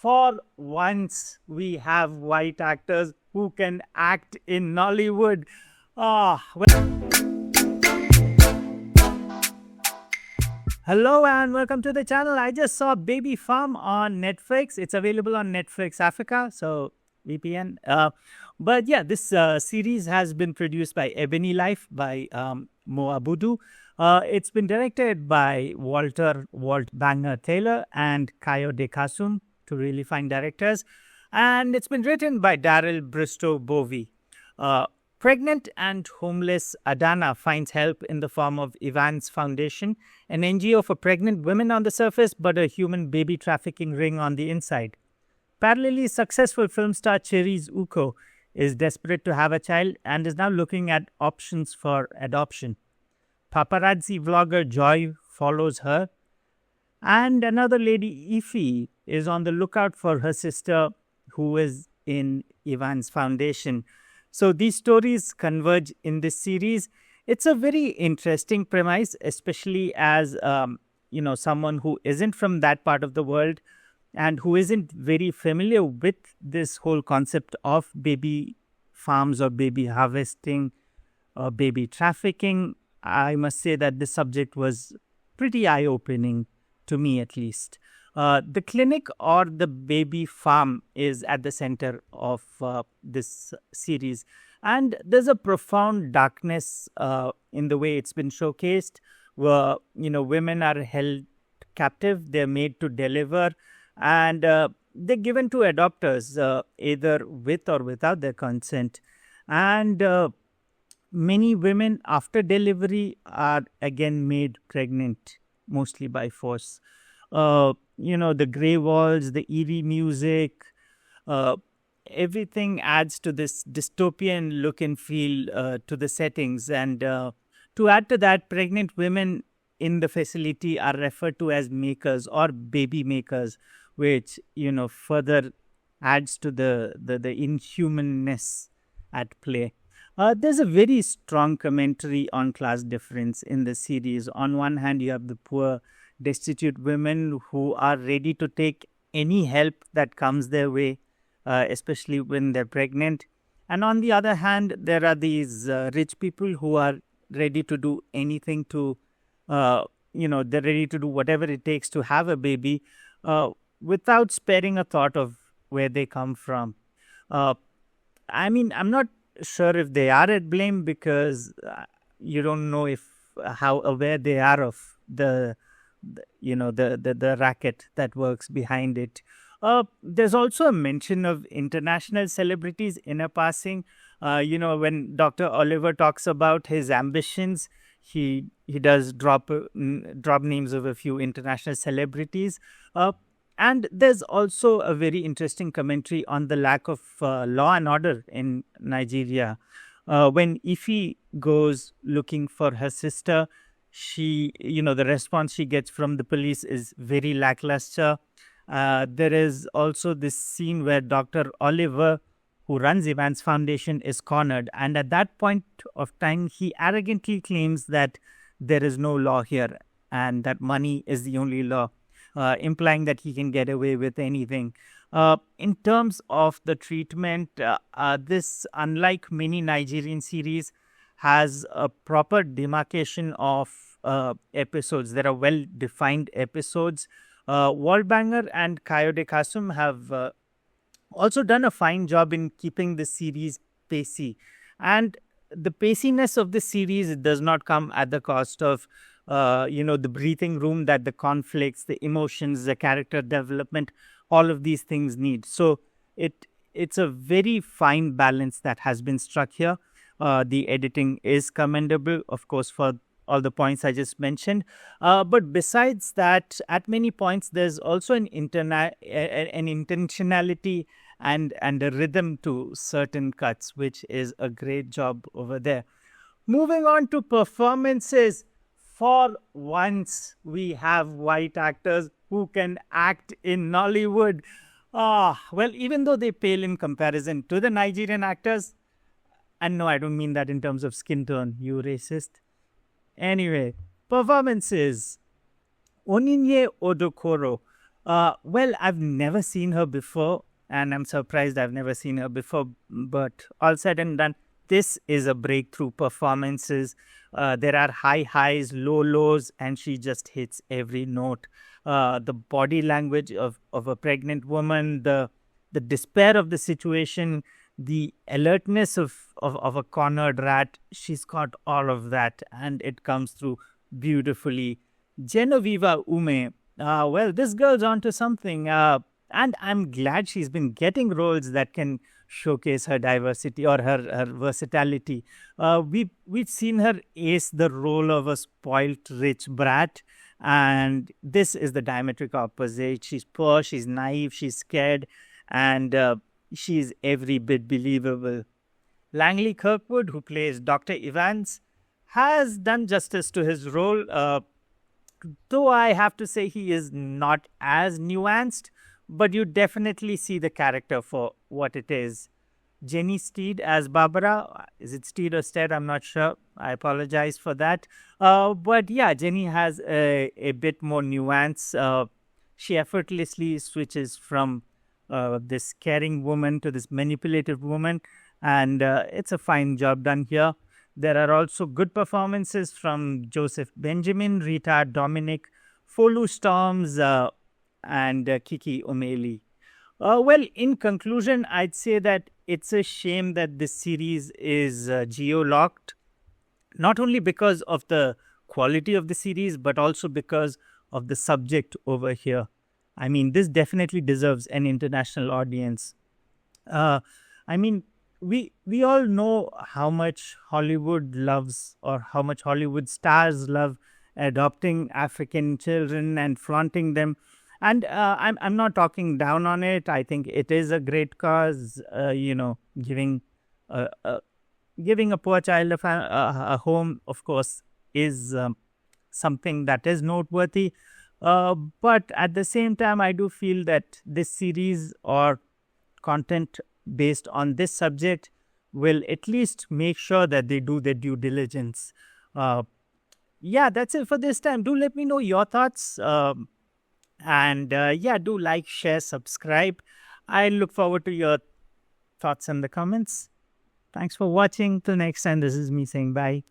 For once, we have white actors who can act in Nollywood. Hello and welcome to the channel. I just saw Baby Farm on Netflix. It's available on Netflix Africa, so VPN. But yeah, this series has been produced by Ebony Life by Mo Abudu. It's been directed by Waltbanger Taylor and Kayode Kasum, two really fine directors. And it's been written by Darrel, Bristow, Bovey. Pregnant and homeless Adana finds help in the form of Ivan's Foundation, an NGO for pregnant women on the surface, but a human baby trafficking ring on the inside. Parallelly, successful film star Cherry's Uko is desperate to have a child and is now looking at options for adoption. Paparazzi vlogger Joy follows her, and another lady, Ify, is on the lookout for her sister who is in Ivan's Foundation. So these stories converge in this series. It's a very interesting premise, especially as someone who isn't from that part of the world and who isn't very familiar with this whole concept of baby farms or baby harvesting or baby trafficking. I must say that the subject was pretty eye-opening to me, at least. The clinic or the baby farm is at the center of this series. And there's a profound darkness in the way it's been showcased, where, women are held captive, they're made to deliver, and they're given to adopters, either with or without their consent. And many women after delivery are again made pregnant, mostly by force. The grey walls, the eerie music, everything adds to this dystopian look and feel to the settings. And to add to that, pregnant women in the facility are referred to as makers or baby makers, which, further adds to the inhumanness at play. There's a very strong commentary on class difference in the series. On one hand, you have the poor, destitute women who are ready to take any help that comes their way, especially when they're pregnant. And on the other hand, there are these rich people who are ready to do anything to, they're ready to do whatever it takes to have a baby without sparing a thought of where they come from. I'm not sure if they are at blame because you don't know how aware they are of the racket that works behind it. There's also a mention of international celebrities in a passing. When Dr. Oliver talks about his ambitions, he does drop names of a few international celebrities. And there's also a very interesting commentary on the lack of law and order in Nigeria. When Ify goes looking for her sister, the response she gets from the police is very lackluster. There is also this scene where Dr. Oliver, who runs Ivan's Foundation, is cornered. And at that point of time, he arrogantly claims that there is no law here and that money is the only law, implying that he can get away with anything. In terms of the treatment, this, unlike many Nigerian series, has a proper demarcation of episodes. There are well-defined episodes. Waltbanger and Kayode Kasum have also done a fine job in keeping the series pacey. And the paciness of the series does not come at the cost of the breathing room that the conflicts, the emotions, the character development, all of these things need. So it's a very fine balance that has been struck here. The editing is commendable, of course, for all the points I just mentioned. But besides that, at many points, there's also an intentionality and a rhythm to certain cuts, which is a great job over there. Moving on to performances. For once, we have white actors who can act in Nollywood. Well, even though they pale in comparison to the Nigerian actors, and no, I don't mean that in terms of skin tone, you racist. Anyway, performances. Onyinye Odokoro Well, I've never seen her before, and I'm surprised I've never seen her before. But all said and done, this is a breakthrough performances. There are high highs, low lows, and she just hits every note. The body language of a pregnant woman, the despair of the situation, the alertness of a cornered rat, she's got all of that, and it comes through beautifully. Genoveva Umeh, well, this girl's onto something, and I'm glad she's been getting roles that can showcase her diversity or her versatility. We've seen her ace the role of a spoilt rich brat, and this is the diametric opposite. She's poor, she's naive, she's scared, and she's every bit believable. Langley Kirkwood, who plays Dr. Evans, has done justice to his role, though I have to say he is not as nuanced, but you definitely see the character for what it is. Jenny Steed as Barbara, is it Steed or Stead? I'm not sure. I apologize for that. But yeah, Jenny has a bit more nuance. She effortlessly switches from this caring woman to this manipulative woman, and it's a fine job done here. There are also good performances from Joseph Benjamin, Rita, Dominic, Folu Storms, and Kiki Omeili. Well, in conclusion, I'd say that it's a shame that this series is geo-locked, not only because of the quality of the series, but also because of the subject over here. I mean, this definitely deserves an international audience. I mean, we all know how much Hollywood loves, or how much Hollywood stars love adopting African children and flaunting them. And I'm not talking down on it. I think it is a great cause. Giving a poor child a home, of course, is something that is noteworthy. But at the same time, I do feel that this series or content based on this subject will at least make sure that they do their due diligence. Yeah, that's it for this time. Do let me know your thoughts. And yeah, do like, share, subscribe. I look forward to your thoughts in the comments. Thanks for watching. Till next time, this is me saying bye.